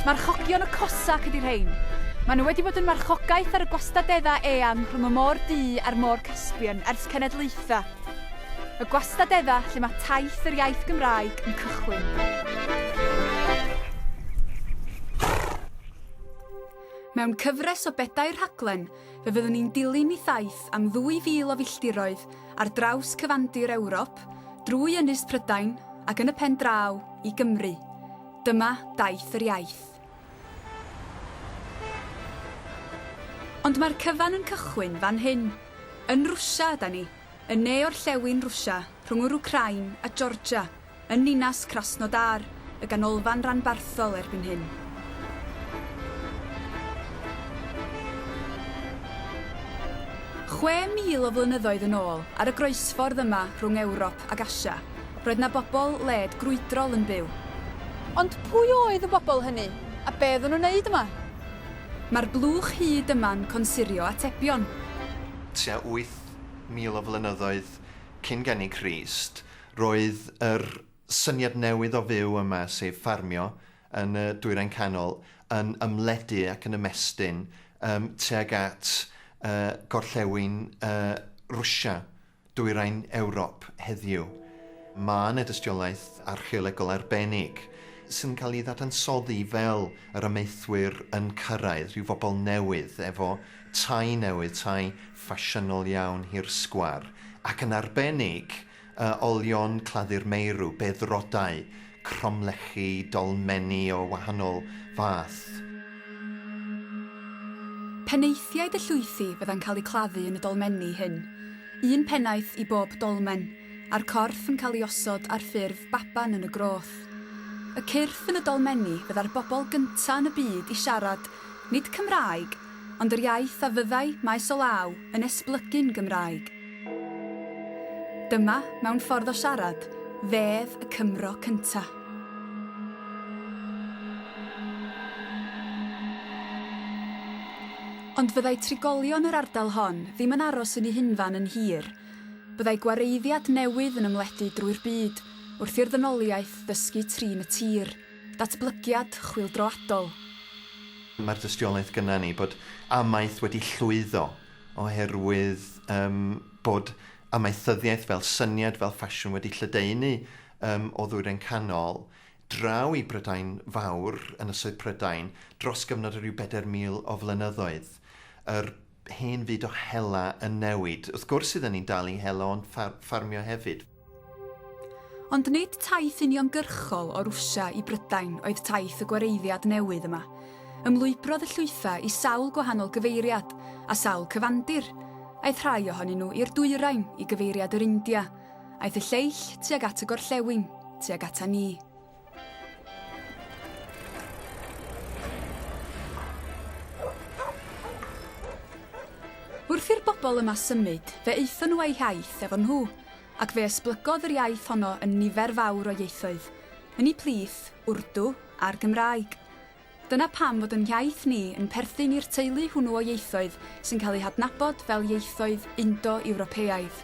Marchogion y cosac ydy'r rhain. Maen nhw wedi bod yn marchogaeth ar y gwastadeddau eang rhwng y môr du a'r môr Caspian ers cenedlaetha. Y gwastadeddau lle mae taith yr iaith Gymraeg yn cychwyn. Mewn cyfres o bedair rhaglen, fe fyddwn ni'n dilyn I Taith am 2000 o filltiroedd ar draws cyfandir Ewrop, drwy Ynys Prydain ac yn y pen draw I Gymru. Dyma Taith yr iaith. Ond mae'r cyfan yn cychwyn fan hyn. Yn Rwsia yda ni, yn ne orllewin Rwsia, rhwng yr Wcrain a Georgia, yn ninas Krasnodar, y ganolfan ranbarthol erbyn hyn. Chwe mil o flynyddoedd yn ôl, ar y groesffordd yma rhwng Ewrop ac Asia, roedd na bobl led grwydrol yn byw. Ond pwy oedd y bobl hynny? A be oedden nhw'n neud yma? Mae'r blwch hyd yma'n consirio atebion. Tua 8,000 o flynyddoedd cyn geni Crist, roedd yr syniad newydd o fyw yma, sef ffarmio, yn y Dwyrain Canol, yn ymledu ac yn ymestyn tuag at gorllewin Rwsia, Dwyrain Ewrop heddiw. Mae 'na dystiolaeth archeolegol arbennig sy'n cael ei ddadansoddi fel yr amaethwyr yn cyrraedd, rhyw bobl newydd efo tai newydd, tai ffasiynol iawn, hirsgwar, ac yn arbennig olion claddu'r meirw, beddrodau, cromlechi, dolmeni o wahanol fath. Penaethiaid y llwythi fydda'n cael eu claddu yn y dolmeni hyn. Un pennaeth I bob dolmen, a'r corff yn cael ei osod ar ffurf baban yn y groth. Y cyrff yn y dolmeni fydda'r bobl gyntaf yn y byd I siarad, nid Cymraeg, ond yr iaith a fyddai maes o law yn esblygu'n Gymraeg. Dyma, mewn ffordd o siarad, fedd y Cymro cyntaf. Ond fyddai trigolion yr ardal hon ddim yn aros yn ei hunfan yn hir. Byddai gwareiddiad newydd yn ymledu drwy'r byd, wrth i'r ddynoliaeth ddysgu trin y tir, datblygiad chwyldroadol. Mae'r dystiolaeth gyda ni bod amaeth wedi llwyddo oherwydd bod amaethyddiaeth fel syniad, fel ffasiwn wedi lledaenu o Ddwyrain Canol draw I Brydain Fawr, Ynysoedd Prydain, dros gyfnod o ryw 4,000 o flynyddoedd. Yr hen fyd o hela yn newid. Wrth gwrs iddyn ni'n dal I hela ond ffarmio hefyd. Ond nid taith uniongyrchol o Rwsia I Brydain oedd taith y gwareiddiad newydd yma. Ymlwybrodd y llwytha I sawl gwahanol gyfeiriad a sawl cyfandir. Aeth rhai ohonyn nhw i'r dwyrain I gyfeiriad yr India. Aeth y lleill tuag at y gorllewin, tuag ata ni. Wrth i'r bobl yma symud, fe eithon nhw eu hiaith efo nhw, ac fe esblygodd yr iaith honno yn nifer fawr o ieithoedd, yn ei plith, Wrdw a'r Gymraeg. Dyna pam fod yn iaith ni yn perthyn i'r teulu hwnnw o ieithoedd sy'n cael eu hadnabod fel ieithoedd Indo-Ewropeaidd.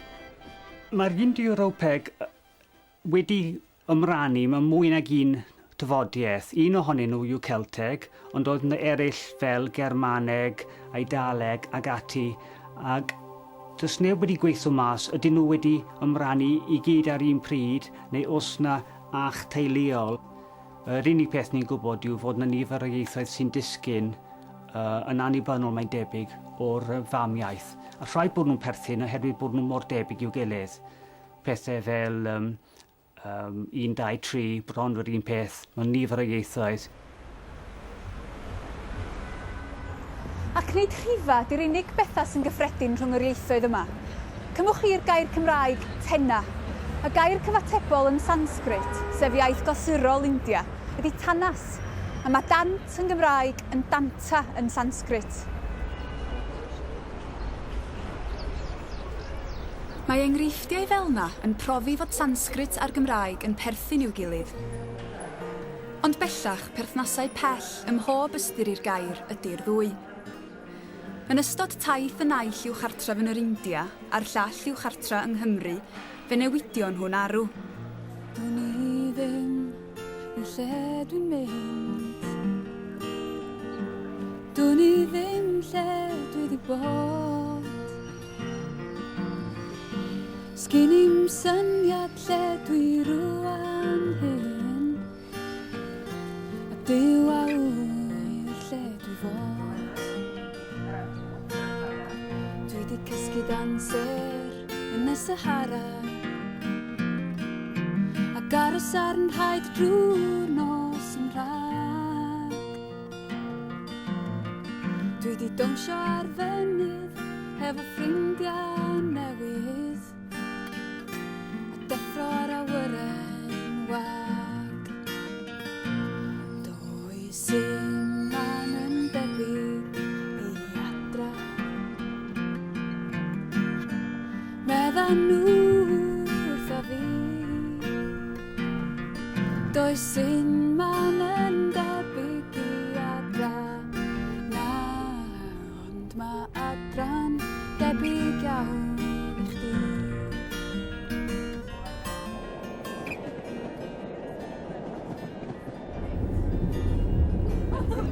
Mae'r Indo-Ewropeg wedi ymrannu mewn mwy nag un dyfodiaeth. Un ohonyn nhw yw Celteg, ond oedd yna eraill fel Germaneg, Eidaleg ac ati, ac does neb wedi gweithio mas, ydyn nhw wedi ymrannu I gyd ar un pryd, neu os na ach teuluol. Yr unig peth ni'n gwybod yw fod yna nifer o ieithoedd sy'n disgyn yn annibynnol mae'n debyg o'r famiaeth. A rhaid bod nhw'n perthyn oherwydd bod nhw mor debyg i'w gilydd. Pethau fel 1, 2, 3, bron yr un peth. Mae'n nifer o ieithoedd. Ac wneud rhifa di'r unig bethau sy'n gyffredin rhwng yr ieithoedd yma. Cymwch chi'r gair Cymraeg tenna. Y gair cyfatebol yn Sansgrit, sef iaith glasurol India, ydy tanas, a mae dant yn Gymraeg yn danta yn Sansgrit. Mae enghreifftiau fel yna yn profi fod Sansgrit a'r Gymraeg yn perthyn i'w gilydd. Ond bellach, perthnasau pell ym mhob ystyr i'r gair ydy'r ddwy. Yn ystod Taith y naill i'w chartref yn yr India a'r llall i'w chartra yng Nghymru, fe newidion hwn arw. Dwi'n i ddim i lle dwi'n mynd. Dwi'n i ddim lle dwi wedi bod. Sgyn i'm syniad lle dwi rwan hyn. A dyw a wyr lle dwi fod. Dwi wedi cysgu danser yn y Sahara. Ac aros ar yn rhaid drwy'r nos yn rhag. Dwi wedi dawnsio ar fynydd efo ffrindiau newydd. A deffro ar awyren wag. Does dim man yn debyg i adra. Meddan nhw wrtho fi. Does dim man yn debyg i adra. Na, ond mae adra'n debyg iawn i chdi.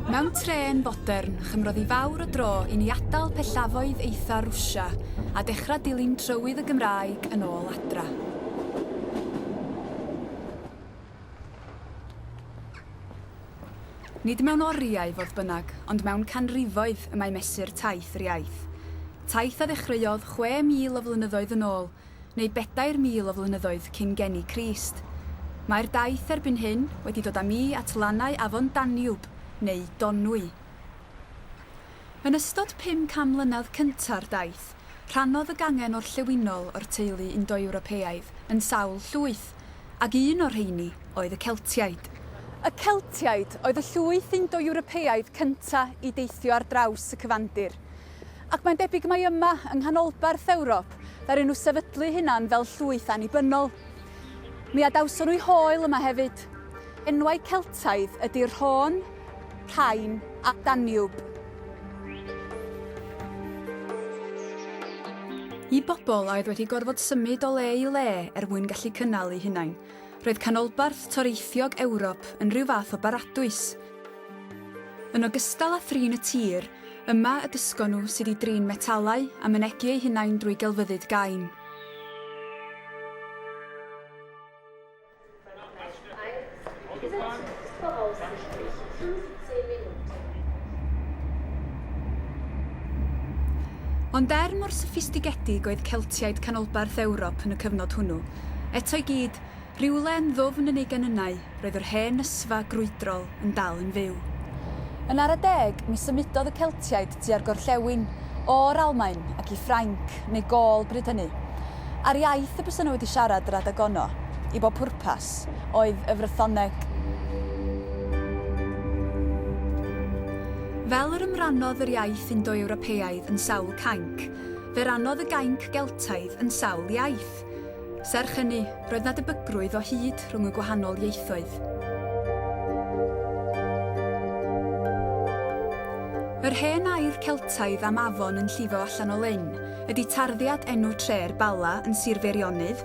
Mewn tren fodern, chymrodd i fawr o dro i ni adael pellafoedd eitha Rwsia a dechrau dilyn trywydd y Gymraeg yn ôl adra. Nid mewn oriau fodd bynnag, ond mewn canrifoedd y mae mesur Taith yr Iaith. Taith a ddechreuodd 6,000 o flynyddoedd yn ôl, neu 4,000 o flynyddoedd cyn geni Crist. Mae'r daith erbyn hyn wedi dod â mi at lannau afon Daniwb, neu Donwy. Yn ystod 500 mlynedd cynta'r daith, rhannodd y gangen orllewinol o'r teulu Indo-Ewropeaidd yn sawl llwyth, ac un o'r rheini oedd y Celtiaid. Y Celtiaid oedd y llwyth Indo-Ewropeaidd cyntaf i deithio ar draws y cyfandir. Ac mae'n debyg mai yma yng nghanolbarth Ewrop ddaru nhw sefydlu hunan fel llwyth annibynnol. Mi adawson nhw'u hoel yma hefyd. Enwau Celtaidd ydy'r Rhôn, Rhain a Daniwb. I bobl oedd wedi gorfod symud o le i le mwyn gallu cynnal eu hunain, roedd canolbarth toreithiog Ewrop yn rhyw fath o baradwys. Yn ogystal â thrin y tir, yma y dysgon nhw sydd i drin metalau a mynegu eu hunain drwy gelfyddyd gain. Ond mor soffistigedig oedd Celtiaid canolbarth Ewrop yn y cyfnod hwnnw, eto i gyd, rhywle yn ddwfn yn ei ganynau, roedd yr hen ysfa grwydrol yn dal yn fyw. Yn ar y 10, mi symudodd y Celtiaid tua'r gorllewin, o'r Almaen ac i Ffrainc, neu Gôl bryd hynny. A'r iaith y bysyn nhw wedi siarad yr adeg ono, i bob pwrpas, oedd y Frythoneg. Fel yr ymrannodd yr iaith Indo-Ewropeaidd yn sawl cainc, fe rannodd y gainc Geltaidd yn sawl iaith. Serch hynny, roedd na debygrwydd o hyd rhwng y gwahanol ieithoedd. Yr hen air Celtaidd am afon yn llifo allan o Lyn ydy tarddiad enw tre'r Bala yn Sir Feirionnydd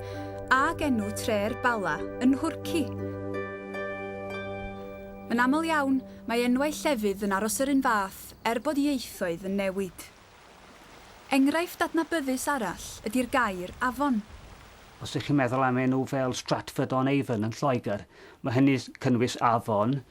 ag enw tre'r Bala yn Nhwrci. Yn aml iawn, mae enwau llefydd yn aros yr un fath bod ieithoedd yn newid. Enghraifft adnabyddus arall ydy'r gair afon. Os ydych chi'n meddwl am enw fel Stratford-on-Avon yn Lloegr, mae hynny cynnwys afon.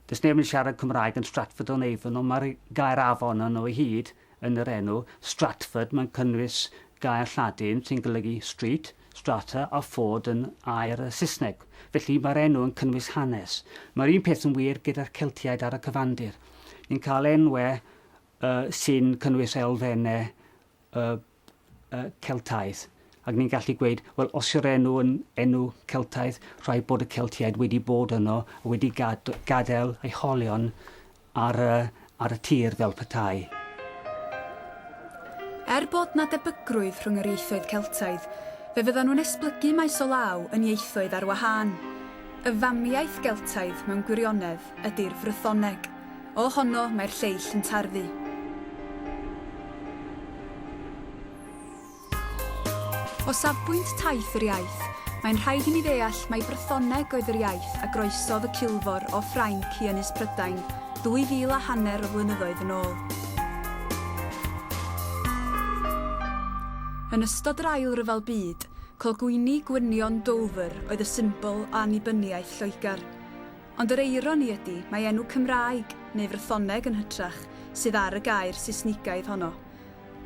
Does neb yn siarad Cymraeg yn Stratford-on-Avon, ond mae'r gair afon yn o'i hyd yn yr enw. Stratford, mae'n cynnwys gair Lladin sy'n golygu street, strata a fod yn air y Saesneg. Felly mae'r enw yn cynnwys hanes. Mae'r un peth yn wir gyda'r Celtiaid ar y cyfandir. Ni'n cael enwau sy'n cynnwys elfennau Celtaidd. Ac ni'n gallu gweud, wel, os yw'r enw yn enw Celtaidd, rhaid bod y Celtiaid wedi bod yno a wedi gadael eu holion ar y tir fel petai. Bod na debygrwydd rhwng yr ieithoedd Celtaidd, fe fyddan nhw'n esblygu maes o law yn ieithoedd ar wahân. Y famiaeth Geltaidd mewn gwirionedd ydy'r Frythoneg. O honno mae'r lleill yn tarddu. O safbwynt taith yr iaith, mae'n rhaid i ni ddeall mai Brythoneg oedd yr iaith a groesodd y Cilfor o Ffrainc i Ynys Prydain 2,500 o flynyddoedd yn ôl. Yn ystod yr ail ryfel byd, colgwyni gwynion Dover oedd y symbol o annibyniaeth Lloegr. Ond yr eironi ydy mae enw Cymraeg neu Frythoneg yn hytrach sydd ar y gair Saesnigaidd honno.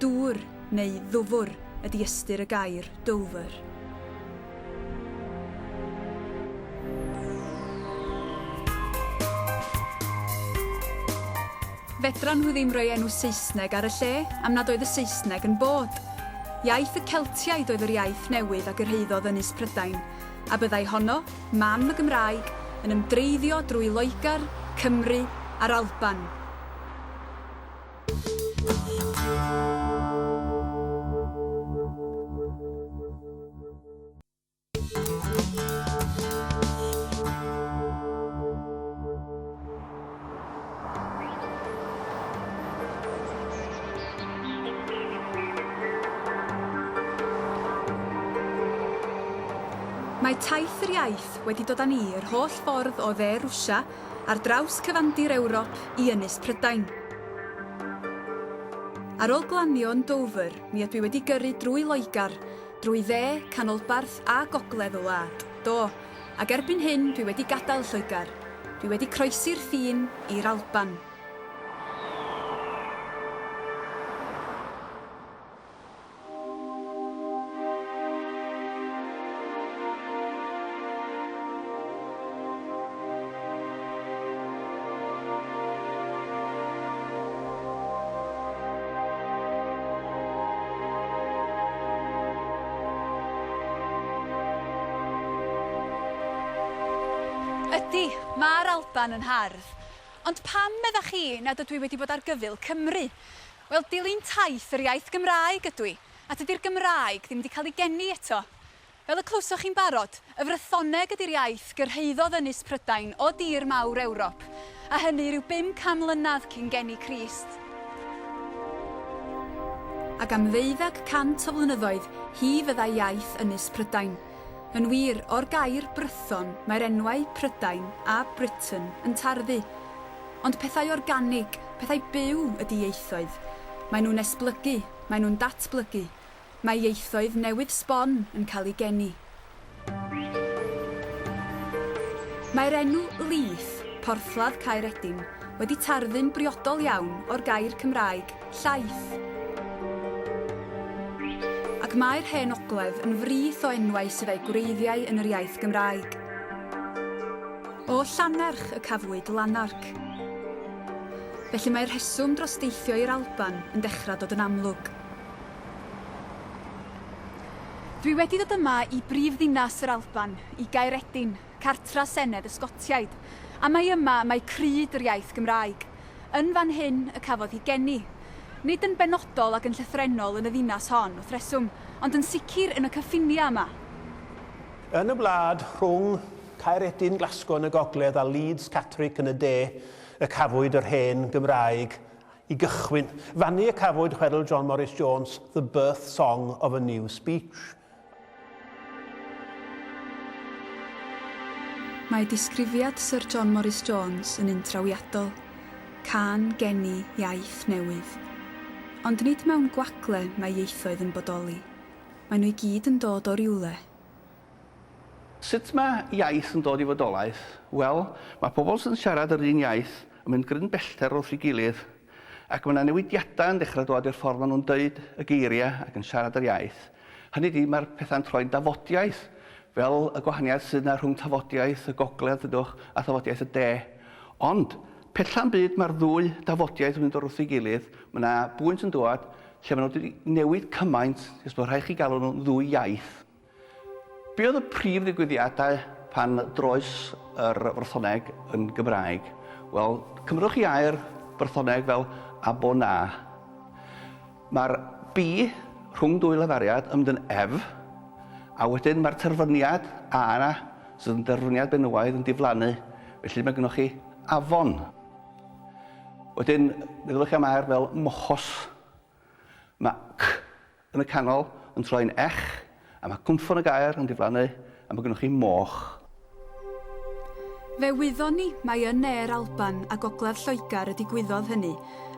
Dŵr neu ddwfwr ydy ystyr y gair Dover. Fedran nhw ddim rhoi enw Saesneg ar y lle am nad oedd y Saesneg yn bod. Iaith y Celtiaid oedd yr iaith newydd a gyrhaeddodd Ynys Prydain, a byddai honno, mam y Gymraeg, yn ymdreiddio drwy Loegr, Cymru a'r Alban. Mae taith yr iaith wedi dod â ni yr holl ffordd o dde Rwsia ar draws cyfandir Ewrop i Ynys Prydain. Ar ôl glanio yn Dover, mi ydw i wedi gyrru drwy Loegr, drwy dde, canolbarth a gogledd y wlad. Do, ac erbyn hyn dwi wedi gadael Lloegr. Dwi wedi croesi'r ffin i'r Alban. Ydy, mae'r Alban yn hardd. Ond pam meddach chi nad ydw i wedi bod ar gyfyl Cymru? Wel, dilyn taith yr iaith Gymraeg ydw i, a dydy'r Gymraeg ddim wedi cael ei geni eto. Fel y clywsoch chi'n barod, y Frythoneg ydy'r iaith gyrhaeddodd Ynys Prydain o dir mawr Ewrop, a hynny rhyw 500 mlynedd cyn geni Crist. Ac am 1200 o flynyddoedd, hi fydda iaith Ynys Prydain. Yn wir, o'r gair Brython, mae'r enwau Prydain a Britain yn tarddu. Ond pethau organig, pethau byw ydy ieithoedd. Mae nhw'n esblygu, mae nhw'n datblygu. Mae ieithoedd newydd sbon yn cael ei geni. Mae'r enw Iaith, porthladd Caeredin, wedi tarddu'n briodol iawn o'r gair Cymraeg llaeth. Ac mae'r hen ogledd yn frith o enwau sydd â'u gwreiddiau yn yr iaith Gymraeg. O Llanerch y cafwyd Lanarc. Felly mae'r rheswm dros deithio i'r Alban yn dechrau dod yn amlwg. Dwi wedi dod yma i brifddinas yr Alban, i Gaeredin, cartra Senedd y Sgotiaid, a mae yma mae cryd yr iaith Gymraeg. Yn fan hyn y cafodd ei geni. Nid yn benodol ac yn llythrenol yn y ddinas hon wrth reswm, ond yn sicr yn y cyffinia yma. Yn y wlad rhwng Caeredin, Glasgow yn y gogledd a Leeds, Catterick yn y de, y cafwyd yr hen Gymraeg i gychwyn. Fanni y cafwyd chwedl John Morris Jones, The Birth Song of a New Speech. Mae disgrifiad Sir John Morris Jones yn untrawiadol. Can geni iaith newydd. Ond nid mewn gwagle mae ieithoedd yn bodoli. Mae nhw i gyd yn dod o rywle. Sut mae iaith yn dod i fodolaeth? Wel, mae pobl sy'n siarad yr un iaith yn mynd gryn bellter wrth ei gilydd. Ac mae yna newidiadau yn dechrau dod i'r ffordd maen nhw'n dweud y geiriau ac yn siarad yr iaith. Hynny ydi, mae'r pethau'n troi'n dafodiaeth, fel y gwahaniaeth sydd yna rhwng tafodiaeth y gogledd ydwch a tafodiaeth y de. Ond, pella'n byd mae'r ddwy dafodiaeth yn mynd wrth ei gilydd, mae yna bwynt yn dod lle maen nhw wedi newid cymaint, jyst bod rhaid chi galw nhw'n ddwy iaith. Be oedd y prif ddigwyddiadau pan droes yr Frythoneg yn Gymraeg? Wel, cymrwch chi air Brythoneg fel abona. Mae'r bi rhwng dwy lefariad yn mynd yn ef, a wedyn mae'r terfyniad a yna, sydd yn derfyniad benywaidd yn diflannu, felly mae gennych chi afon. Wedyn, meddylwch chi am air fel mochos. Mae c yn y canol yn troi'n ech, a mae cwmffon y gair yn diflannu, a mae gennych chi moch. Fe wyddon ni mae yn Ne'r Alban a gogledd Lloegr y digwyddodd hynny,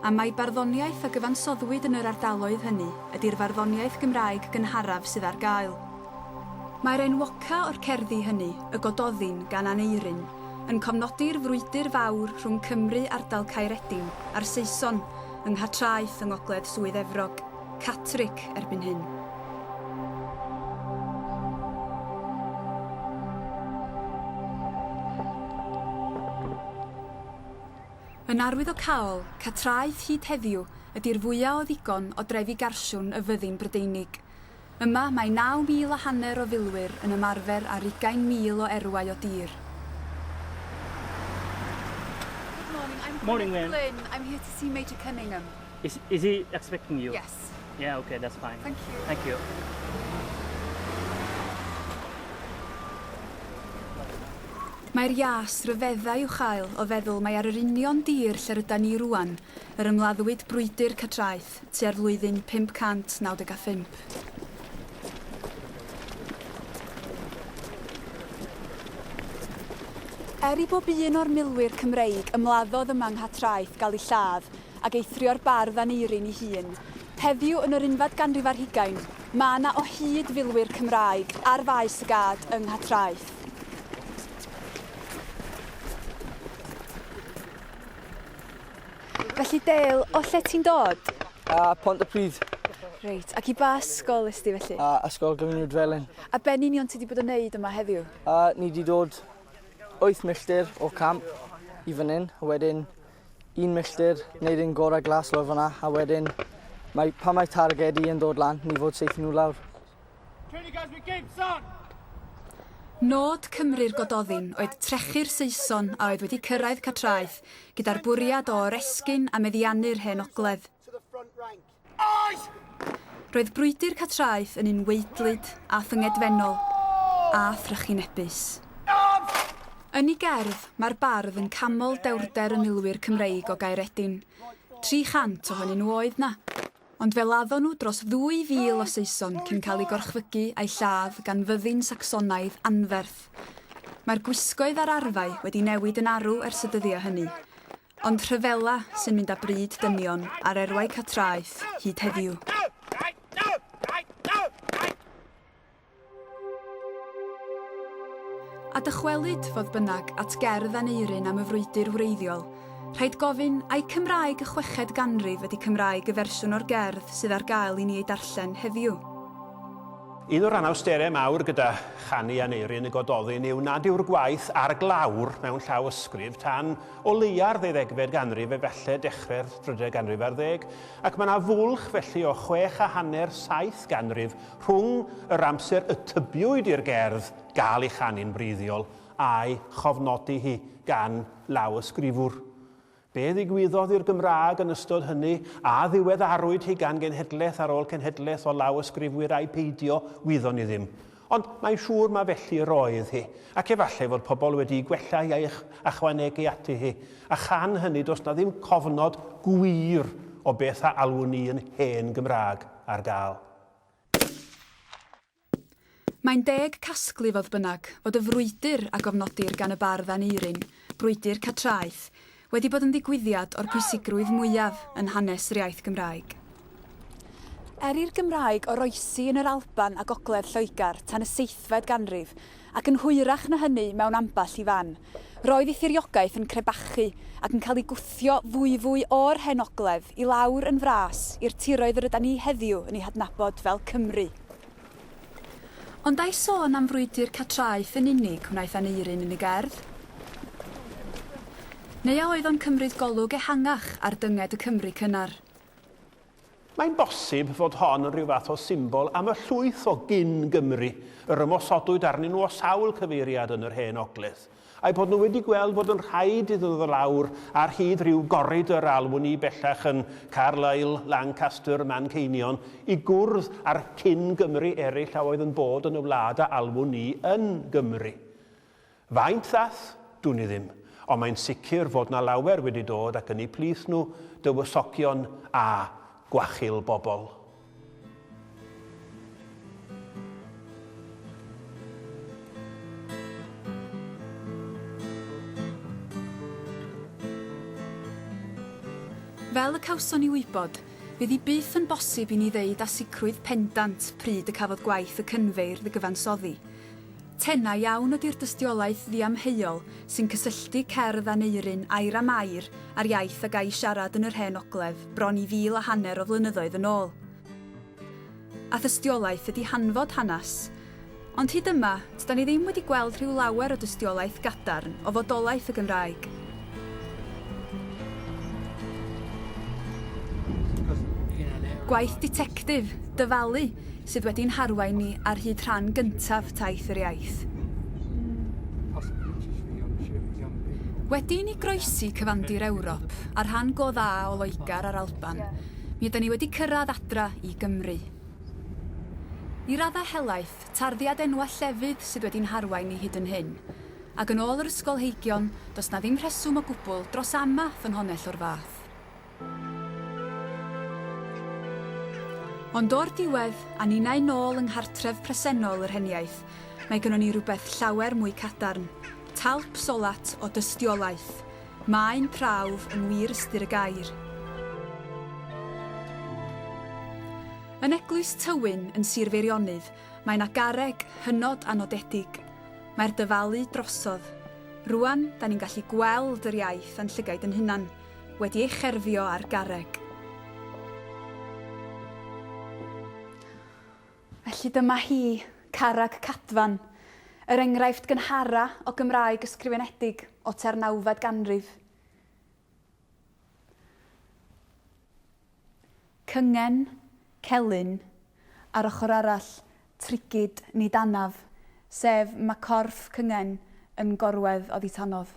a mae barddoniaeth a gyfansoddwyd yn yr ardaloedd hynny ydy'r farddoniaeth Gymraeg gynharaf sydd ar gael. Mae'r enwoca o'r cerddi hynny, y Gododdin gan Aneirin, yn cofnodi'r frwydr fawr rhwng Cymru ardal Caeredin a'r Saeson yng Nghatraeth yng ngogledd Swydd Efrog, Catterick erbyn hyn. Yn arwyddocaol, Catraeth hyd heddiw ydy'r fwyaf o ddigon o drefi garsiwn y Fyddin Brydeinig. Yma mae 9,500 o filwyr yn ymarfer ar 20,000 o erwau o dir. Good morning, I'm Gwyneth Glyn. I'm here to see Major Cunningham. Is he expecting you? Yes. Yeah, okay, that's fine. Thank you. Thank you. Mae'r ias ryfeddau i'w chael o feddwl mae ar yr union dir lle rydyn ni rwan, yr ymladdwyd brwydr Catraeth tua'r flwyddyn 595. I bob un o'r milwyr Cymreig ymladdodd yma Nghatraeth gael ei lladd ac eithrio'r bardd Aneirin ei hun, heddiw yn yr 11 ganrif ar 20, mae yna o hyd filwyr Cymraeg ar faes y gad yng Nghatraeth. Felly Dale, o lle ti'n dod? Pont y Pryd. Reit, ac i ba ysgol ysdi felly? Ysgol Gyfynwyr Felyn. A ben union ti wedi bod yn neud yma heddiw? Ni wedi dod 8 milltir o camp i fan hyn, a wedyn 1 milltir, wneud yn gorau glas lawr fan'na, a wedyn pan mae targedi yn dod lan, ni fod seithio nhw lawr. Nod Cymru'r Gododdin oedd trechu'r Saeson a oedd wedi cyrraedd Catraeth gyda'r bwriad o oresgyn a meddiannu'r hen ogledd. Roedd brwydr Catraeth yn un weitlyd a thingedfennol a thrychinebus. Yn ei gerdd, mae'r bardd yn camol dewrder y milwyr Cymreig o Gaeredin. 300 ohonyn nhw oedd na. Ond fe laddon nhw dros 2,000 o Saeson cyn cael ei gorchfygu a'i lladd gan fyddin Sacsonaidd anferth. Mae'r gwisgoedd a'r arfau wedi newid yn arw ers y dyddiau hynny. Ond rhyfela sy'n mynd â bryd dynion ar erwau Catraeth hyd heddiw. A dychwelyd fodd bynnag at gerdd Aneirin am y frwydr wreiddiol, rhaid gofyn ai Cymraeg y 6ed ganrif ydy Cymraeg y fersiwn o'r gerdd sydd ar gael i ni ei darllen heddiw. Un o'r anawsterau mawr gyda chanu Aneirin y Gododdin yw nad yw'r gwaith ar glawr mewn llawysgrif tan o leia'r 12fed ganrif efallai dechrau'r 3fed ganrif ar 10, ac mae yna fwlch felly o 6,5–7 ganrif rhwng yr amser y tybiwyd i'r gerdd gael ei chanu'n briddiol a'i chofnodi hi gan lawysgrifwr. Be ddigwyddodd i'r Gymraeg yn ystod hynny a ddiweddarwyd hi gan genhedlaeth ar ôl cenhedlaeth o lawysgrifwyr a'i peidio, wyddon ni ddim. Ond mae'n siŵr mae felly roedd hi, ac efallai fod pobl wedi gwella iaith a chwanegu ati hi, a chan hynny does na ddim cofnod gwir o beth a alwyn ni yn hen Gymraeg ar gael. Mae'n 10 casglu fodd bynnag fod y frwydr a gofnodir gan y bardd Aneirin, brwydr Catraeth, wedi bod yn ddigwyddiad o'r pwysigrwydd mwyaf yn hanes yr iaith Gymraeg. I'r Gymraeg oroesi yn yr Alban a gogledd Lloegr tan y 7fed ganrif, ac yn hwyrach na hynny mewn amball i fan, roedd ei thiriogaeth yn crebachu ac yn cael ei gwthio fwy o'r hen ogledd i lawr yn fras i'r tiroedd yr ydan ni heddiw yn ei hadnabod fel Cymru. Ond ai sôn am frwydr catraeth yn unig wnaeth Aneirin yn ei gerdd? Neu a oedd o'n cymryd golwg ehangach ar dynged y Cymru cynnar? Mae'n bosib fod hon yn rhyw fath o symbol am y llwyth o gyn Gymru, yr ymosodwyd arnyn nhw o sawl cyfeiriad yn yr hen ogledd, a'i bod nhw wedi gweld bod yn rhaid iddyn nhw lawr ar hyd rhyw goridor alwni bellach yn Carlisle, Lancaster, Manceinion, i gwrdd ar cyn Gymru eraill a oedd yn bod yn y wlad a alwyn ni yn Gymru. Faint ddath? Dwn i ddim, ond mae'n sicr fod na lawer wedi dod ac yn eu plith nhw dywysogion a gwachil bobl. Fel y cawson ni wybod, fydd hi byth yn bosib i ni ddeud â sicrwydd pendant pryd y cafodd gwaith y cynfeirdd y gyfansoddi. Tena iawn ydy'r dystiolaeth ddiamheuol sy'n cysylltu cerdd Aneirin air am air a'r iaith a gai siarad yn yr hen ogledd bron i 1,500 o flynyddoedd yn ôl. A dystiolaeth ydy hanfod hanes, ond hyd yma, dyda ni ddim wedi gweld rhyw lawer o dystiolaeth gadarn o fodolaeth y Gymraeg. Gwaith ditectif, dyfalu, sydd wedi'n harwain ni ar hyd rhan gyntaf taith yr iaith. Wedi ni groesi cyfandir Ewrop a'r rhan go dda o Loegr a'r Alban, mi ydyn ni wedi cyrraedd adra i Gymru. I raddau helaeth, tarddiad enwa llefydd sydd wedi'n harwain ni hyd yn hyn, ac yn ôl yr ysgolheigion, does na ddim rheswm o gwbl dros amath yn honell o'r fath. Ond o'r diwedd, a ninnau nôl yng nghartref presennol yr heniaeth, mae gynnon ni rhywbeth llawer mwy cadarn, talp solat o dystiolaeth, maen prawf yn wir ystyr y gair. Yn eglwys Tywyn yn Sir Feirionydd, mae yna garreg hynod anodedig. Mae'r dyfalu drosodd. Rwan, da ni'n gallu gweld yr iaith a'n llygaid yn hunan, wedi ei cherfio ar garreg. Felly dyma hi, Carreg Cadfan, yr enghraifft gynhara o Gymraeg ysgrifenedig o tua'r 9fed ganrif. Cyngen, celyn, ar ochr arall, trigyd ni danaf, sef mae corff cyngen yn gorwedd oddi tanodd.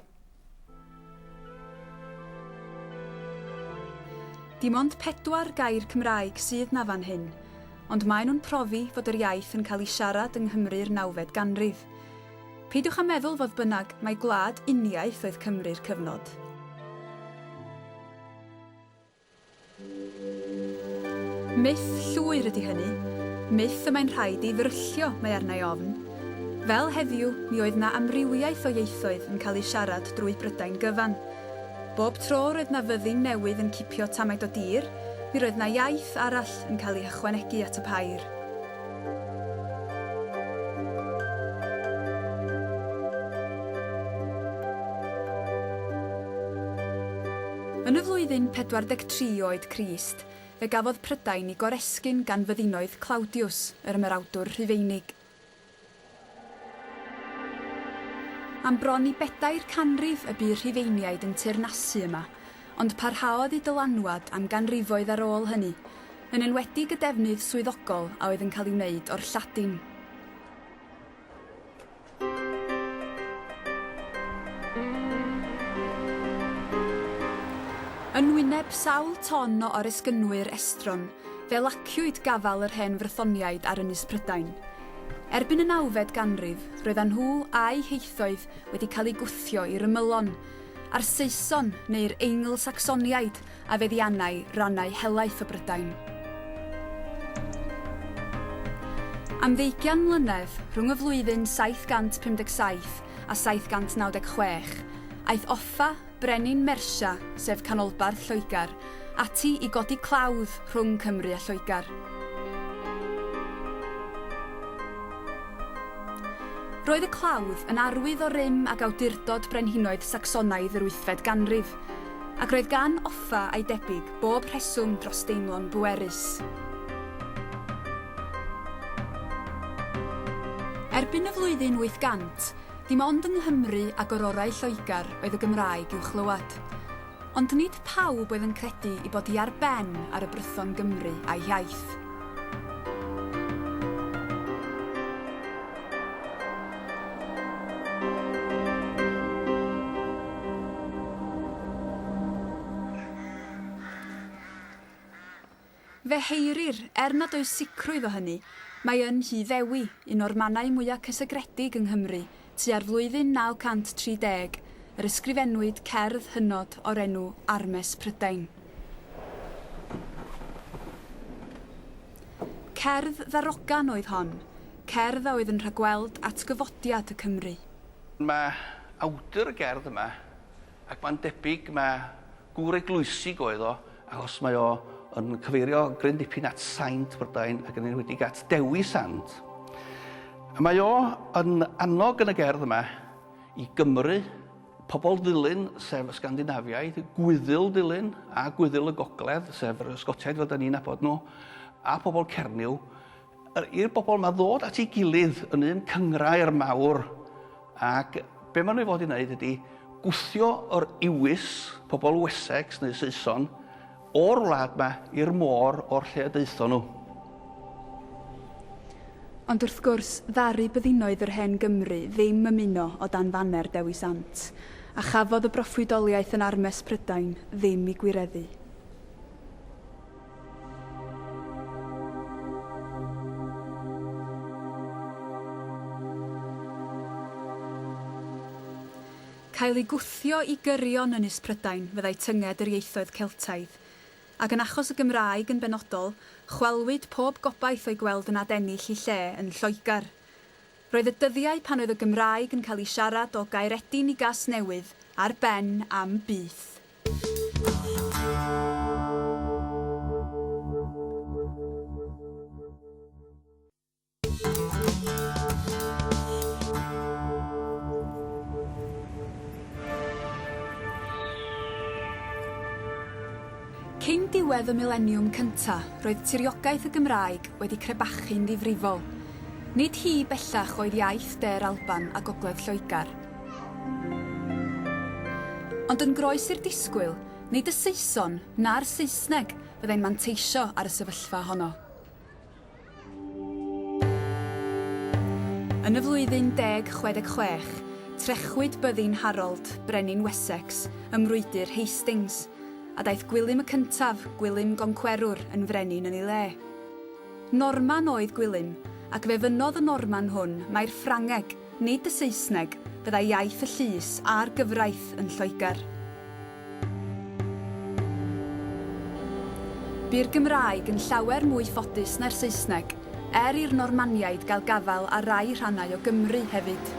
Dim ond 4 gair Cymraeg sydd na fan hyn, ond maen nhw'n profi fod yr iaith yn cael ei siarad yng Nghymru'r 9fed ganrif. Peidiwch â meddwl fodd bynnag mae gwlad uniaeth oedd Cymru'r cyfnod. Myth llwyr ydy hynny, myth y mae'n rhaid i ddryllio mae arna i ofn. Fel heddiw, mi oedd na amrywiaeth o ieithoedd yn cael ei siarad drwy Brydain gyfan. Bob tro roedd na fyddin newydd yn cipio tamaid o dir, mi roedd na iaith arall yn cael ei ychwanegu at y pair. Yn y flwyddyn 43 oed Crist, fe gafodd Prydain ei goresgyn gan fyddinoedd Claudius, yr ymerawdwr Rhufeinig. Am bron i 4 canrif y bu Rhufeiniaid yn teyrnasu yma, ond parhaodd i dylanwad am ganrifoedd ar ôl hynny, yn enwedig y defnydd swyddogol a oedd yn cael ei wneud o'r Lladin. Yn wyneb sawl ton o oresgynwyr estron, fe laciwyd gafal yr hen frythoniaid ar Ynys Prydain. Erbyn y 9fed ganrif, roeddan nhw a'i heithoedd wedi cael ei gwthio i'r ymylon, a'r Saeson neu'r Eingl-Sacsoniaid a feddiannau rannau helaeth o Brydain. Am 20 mlynedd, rhwng y flwyddyn 757 a 796, aeth Offa, brenin Mersia, sef canolbarth Lloegr, ati i godi clawdd rhwng Cymru a Lloegr. Roedd y clawdd yn arwydd o rym ag awdurdod brenhinoedd Sacsonaidd yr 8fed ganrif, ac roedd gan offa a'i debyg bob rheswm dros deimlo'n bwerus. Erbyn y flwyddyn 800, dim ond yng Nghymru ac ororau Lloegr oedd y Gymraeg i'w chlywed. Ond nid pawb oedd yn credu i bod hi ar ben ar y brython Gymru a'i hiaith. Fe heirir, nad oes sicrwydd o hynny, mae yn Ddewi, un o'r mannau mwyaf cysegredig yng Nghymru, tua'r flwyddyn 930, yr ysgrifennwyd cerdd hynod o'r enw Armes Prydain. Cerdd ddarogan oedd hon, cerdd a oedd yn rhagweld atgyfodiad y Cymru. Mae awdur y gerdd yma, ac mae'n debyg mae gŵr eglwysig oedd o, achos mae o yn cyfeirio gryn dipyn at saint Prydain ac yn enwedig at Dewi Sant. Mae o yn annog yn y gerdd yma i Gymru, pobl dilyn, sef y Sgandinafiaid, gwyddyl dilyn a gwyddyl y Gogledd, sef yr Sgotiaid fel da ni'n nabod nhw, a pobl Cernyw, i'r bobl yma ddod at ei gilydd yn un cyngrair mawr. Ac be maen nhw i fod i wneud ydy gwthio o'r Iwis, pobl Wessex neu Saeson, o'r wlad yma i'r môr o'r lle daethon nhw. Ond wrth gwrs, ddaru byddinoedd yr hen Gymru ddim ymuno o dan faner Dewi Sant, a chafodd y broffwydoliaeth yn Armes Prydain ddim i gwireddu. Cael ei gwthio i gyrion Ynys Prydain fyddai tynged yr ieithoedd Celtaidd, ac yn achos y Gymraeg yn benodol, chwelwyd pob gobaith o'i gweld yn adennill i lle yn Lloegr. Roedd y dyddiau pan oedd y Gymraeg yn cael ei siarad o Gaeredin i Gas Newydd ar ben am byth. Cyn diwedd y mileniwm cyntaf, roedd tiriogaeth y Gymraeg wedi crebachu'n ddifrifol. Nid hi bellach oedd iaith de'r Alban a Gogledd Lloegr. Ond yn groes i'r disgwyl, nid y Saeson na'r Saesneg fyddai'n manteisio ar y sefyllfa honno. Yn y flwyddyn 1066, trechwyd byddin Harold, brenin Wessex, ym mrwydr Hastings, a daeth Gwilym y cyntaf, Gwilym Goncwerwr, yn frenin yn ei le. Norman oedd Gwilym, ac fe fynodd y Norman hwn mae'r Ffrangeg, nid y Saesneg, byddai iaith y llys a'r gyfraith yn Lloegr. Bu'r Gymraeg yn llawer mwy ffodus na'r Saesneg, i'r Normaniaid gael gafael ar rai rhannau o Gymru hefyd.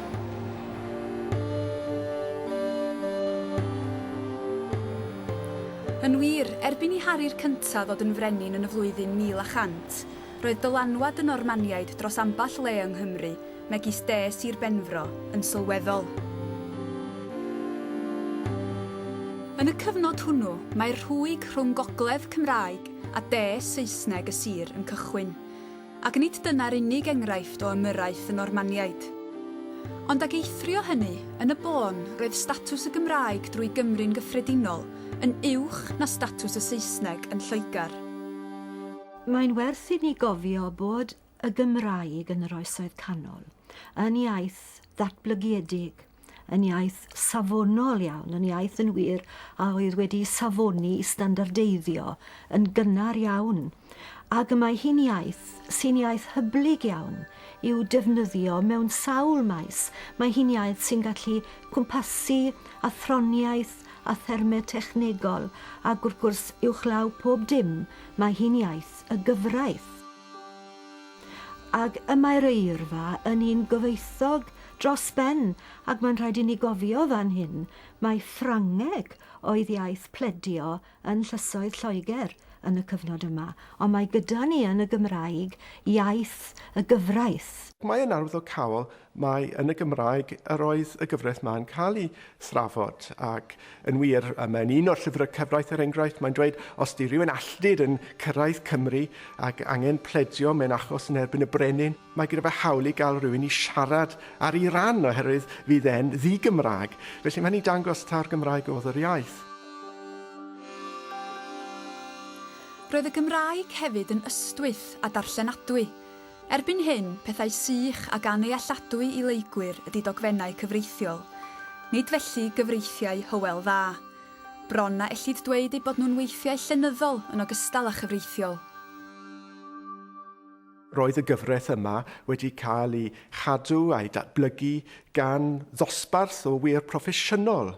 Yn wir, erbyn i Harri'r cyntaf ddod yn frenin yn y flwyddyn 1100, roedd dylanwad y Normaniaid dros amball le yng Nghymru, megis de Sir Benfro, yn sylweddol. Yn y cyfnod hwnnw, mae'r rhwyg rhwng Gogledd Cymraeg a de Saesneg y sir yn cychwyn, ac nid dyna'r unig enghraifft o ymyrraeth y Normaniaid. Ond ag eithrio hynny, yn y bôn, roedd statws y Gymraeg drwy Gymru'n gyffredinol yn uwch na statws y Saesneg yn Lloegr. Mae'n werth i ni gofio bod y Gymraeg yn yr Oesoedd Canol yn iaith ddatblygedig, yn iaith safonol iawn, yn iaith yn wir a oedd wedi safoni i standardeiddio yn gynnar iawn. Ac mae hi'n iaith sy'n iaith hyblyg iawn i'w defnyddio mewn sawl maes. Mae hi'n iaith sy'n gallu cwmpasu athroniaeth a thermau technegol ac wrth gwrs uwchlaw pob dim, mae hi'n iaith y gyfraith. Ac y mae'r eirfa yn un gyfoethog dros ben, ac mae'n rhaid i ni gofio fan hyn, mae Ffrangeg oedd iaith pledio yn llysoedd Lloegr, yn y cyfnod yma, ond mae gyda ni yn y Gymraeg iaith y gyfraith. Mae yn arwyddocaol, mae yn y Gymraeg yr oedd y gyfraith ma'n cael ei thrafod ac yn wir, mewn un o'r llyfrau cyfraith yr enghraifft, mae'n dweud os di rhywun alltud yn cyrraedd Cymru ac angen pledio mewn achos yn erbyn y brenin, mae gyda fe hawl i gael rhywun i siarad ar ei ran oherwydd fydd e'n ddi-Gymraeg. Felly mae'n ei dangos ta'r Gymraeg oedd yr iaith. Roedd y Gymraeg hefyd yn ystwyth a darllenadwy. Erbyn hyn, pethau sych ac anealladwy i leigwyr ydy dogfennau cyfreithiol. Nid felly gyfreithiau hywel dda. Bron na ellid dweud eu bod nhw'n weithiau llenyddol yn ogystal â chyfreithiol. Roedd y gyfraith yma wedi cael ei chadw a'i datblygu gan ddosbarth o wir proffesiynol,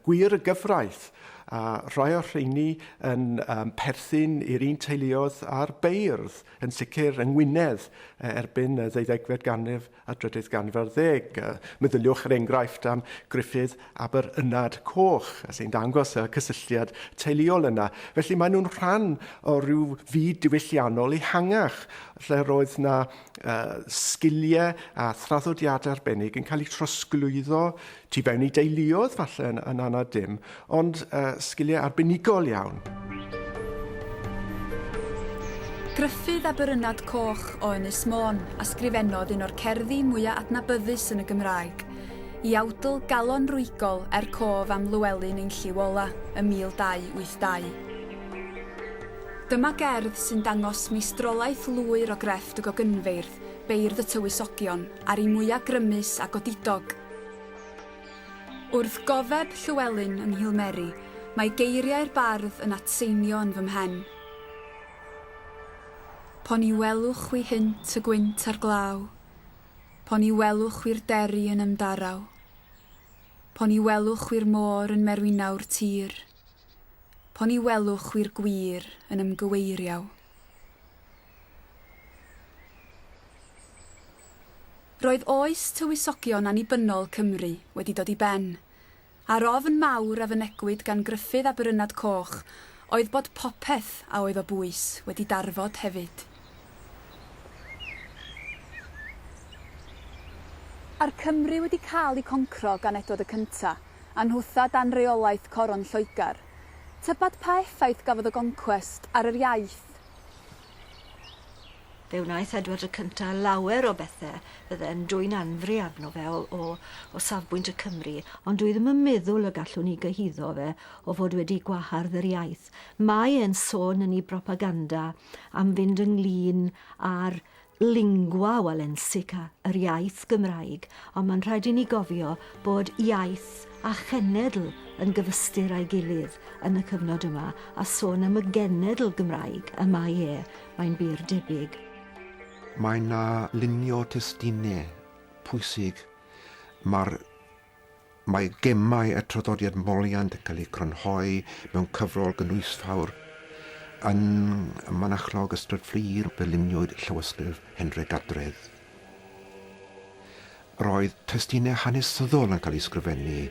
gwir y gyfraith, a rhai o'r rheini yn perthyn i'r un teuluodd a'r beirdd, yn sicr yng Ngwynedd erbyn y 12fed ganrif a 13th ganrif ar 10. Meddyliwch yr enghraifft am Gruffydd Aber-Ynad Coch, sy'n dangos y cysylltiad teuluol yna. Felly maen nhw'n rhan o ryw fyd diwylliannol ehangach, lle roedd yna sgiliau a thraddodiadau arbennig yn cael eu trosglwyddo tu fewn i deuluodd falle yn anad dim, ond sgiliau arbenigol iawn. Gruffydd Aber-Ynad Coch o Ynys Môn a sgrifennodd un o'r cerddi mwyaf adnabyddus yn y Gymraeg, i awdl galon rwygol cof am Lywelyn ein lliw ola ym 1282. Dyma gerdd sy'n dangos meistrolaeth lwyr o grefft y gogynfeirdd, beirdd y tywysogion, ar ei mwyaf grymus a godidog. Wrth gofeb Llywelyn yng Nghilmeri, mae geiriau'r bardd yn atseinio yn fy mhen. Pon i welwch wi hynt y gwynt ar glaw, pon i welwch wi'r deri yn ymdaraw, pon i welwch wi'r môr yn merwynaw'r tir, pon i welwch wi'r gwir yn ymgyweiriaw. Roedd oes tywysogion annibynnol Cymru wedi dod i ben, a'r ofn mawr a fynegwyd gan Gruffydd Aber-Ynad Coch oedd bod popeth a oedd o bwys wedi darfod hefyd. Ar Cymru wedi cael ei concro gan Edward y Cynta, a nhwtha dan reolaeth Coron Lloegr, tybed pa effaith gafodd y goncwest ar yr iaith? Fe wnaeth Edward y Cynta lawer o bethau fydde'n dwy'n anfri arno fe o safbwynt y Cymru, ond dwi ddim yn meddwl y gallwn ni gyhuddo fe o fod wedi gwahardd yr iaith. Mae e'n sôn yn ei propaganda am fynd ynglyn ar lingua walensica, yr iaith Gymraeg, ond mae'n rhaid i ni gofio bod iaith a chenedl yn gyfystyr a'i gilydd yn y cyfnod yma, a sôn am y genedl Gymraeg y mae mae'n bir debyg. Mae yna lunio testunau pwysig. Mae gemau y traddodiad moliant yn cael ei crynhoi mewn cyfrol gynwysfawr. Yn mynachlog Ystod Fflir fe luniwyd llywysgrif Henry Gadredd. Roedd testunau hanesyddol yn cael ei sgrifennu.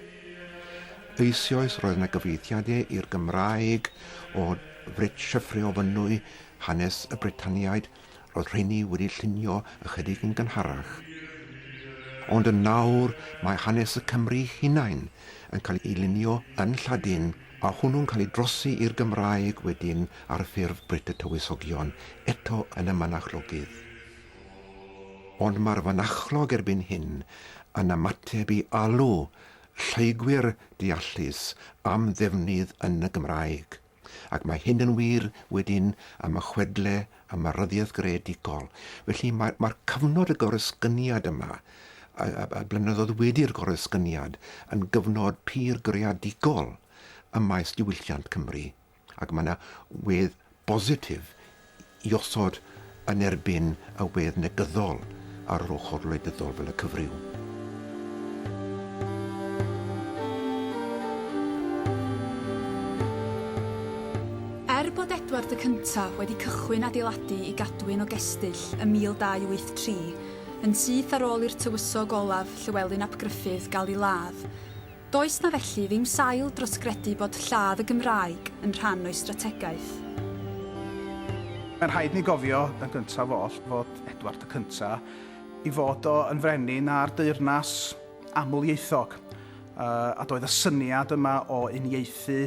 Eisoes roedd yna gyfieithiadau i'r Gymraeg o Frit Sieffre o Fynwy, hanes y Britaniaid, roedd rheini wedi llunio ychydig yn gynharach. Ond yn nawr mae hanes y Cymru hunain yn cael ei lunio yn Lladin, a hwnnw'n cael ei drosi i'r Gymraeg wedyn ar ffurf Brit y Tywysogion, eto yn y mynachlogydd. Ond mae'r fynachlog erbyn hyn yn ymateb i alw lleugwyr deallus am ddefnydd yn y Gymraeg. Ac mae hyn yn wir wedyn am y chwedle, am y ryddiaeth greadigol. Felly mae'r cyfnod y gorysgyniad yma, a blynyddoedd wedi'r gorysgyniad, yn gyfnod pur greadigol y maes diwylliant Cymru. Ac mae yna wedd bositif i osod yn erbyn y wedd negyddol ar yr ochr wleidyddol fel y cyfryw. Bod Edward y Cyntaf wedi cychwyn adeiladu i Gadwyn o Gestyll ym 1283, yn syth ar ôl i'r tywysog olaf Llywelyn ap Gruffydd gael ei ladd, does na felly ddim sail dros gredu bod lladd y Gymraeg yn rhan o'i strategaeth. Mae'n rhaid ni gofio yn gyntaf fod Edward y cyntaf i fod o yn frenin ar deyrnas amlieithog. A doedd y syniad yma o uniaethu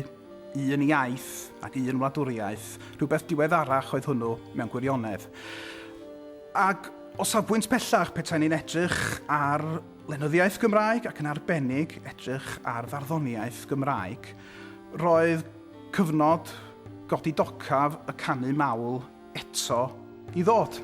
un iaith ac un wladwriaeth, rhywbeth diweddarach oedd hwnnw mewn gwirionedd. Ac o safbwynt bellach petai ni'n edrych ar lenyddiaeth Gymraeg ac yn arbennig edrych ar farddoniaeth Gymraeg, roedd cyfnod godi docaf y canu mawl eto i ddod.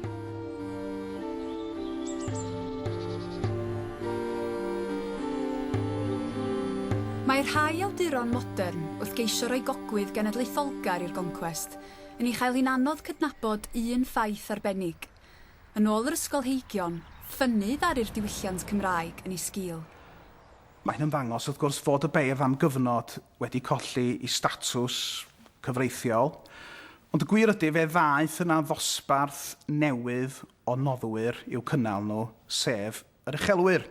Mae rhai awduron modern wrth geisio roi gogwydd genedlaetholgar i'r goncwest yn ei chael hi'n anodd cydnabod un ffaith arbennig. Yn ôl yr ysgolheigion, ffynnu ddaru'r diwylliant Cymraeg yn ei sgil. Mae'n ymddangos wrth gwrs fod y beirdd am gyfnod wedi colli ei statws cyfreithiol, ond y gwir ydy fe ddaeth yna ddosbarth newydd o noddwyr i'w cynnal nhw, sef yr uchelwyr.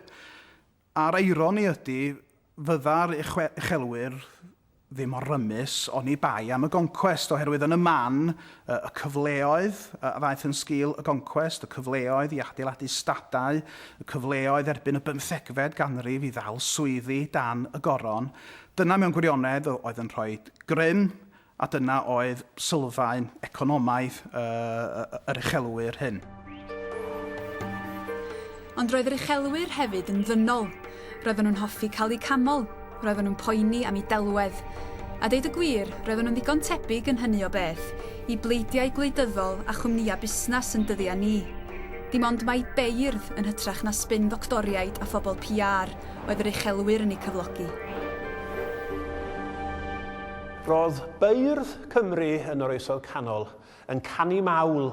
A'r eironi ydy fydda'r uchelwyr ddim o rymus oni bai am y goncwest, oherwydd yn y man y cyfleoedd a ddaeth yn sgil y goncwest, y cyfleoedd i adeiladu stadau, y cyfleoedd erbyn y 15fed ganrif i ddal swyddi dan y goron. Dyna mewn gwirionedd oedd yn rhoi grym, a dyna oedd sylfaen economaidd yr uchelwyr hyn. Ond roedd yr uchelwyr hefyd yn ddynol. Roedden nhw'n hoffi cael eu camol, roedden nhw'n poeni am eu delwedd. A deud y gwir, roedden nhw'n ddigon tebyg yn hynny o beth, i bleidiau gwleidyddol a chwmnïau busnes yn dyddia ni. Dim ond mai beirdd yn hytrach na sbin ddoctoriaid a phobl PR oedd yr uchelwyr yn ei cyflogi. Roedd beirdd Cymru yn yr Oesoedd Canol yn canu mawl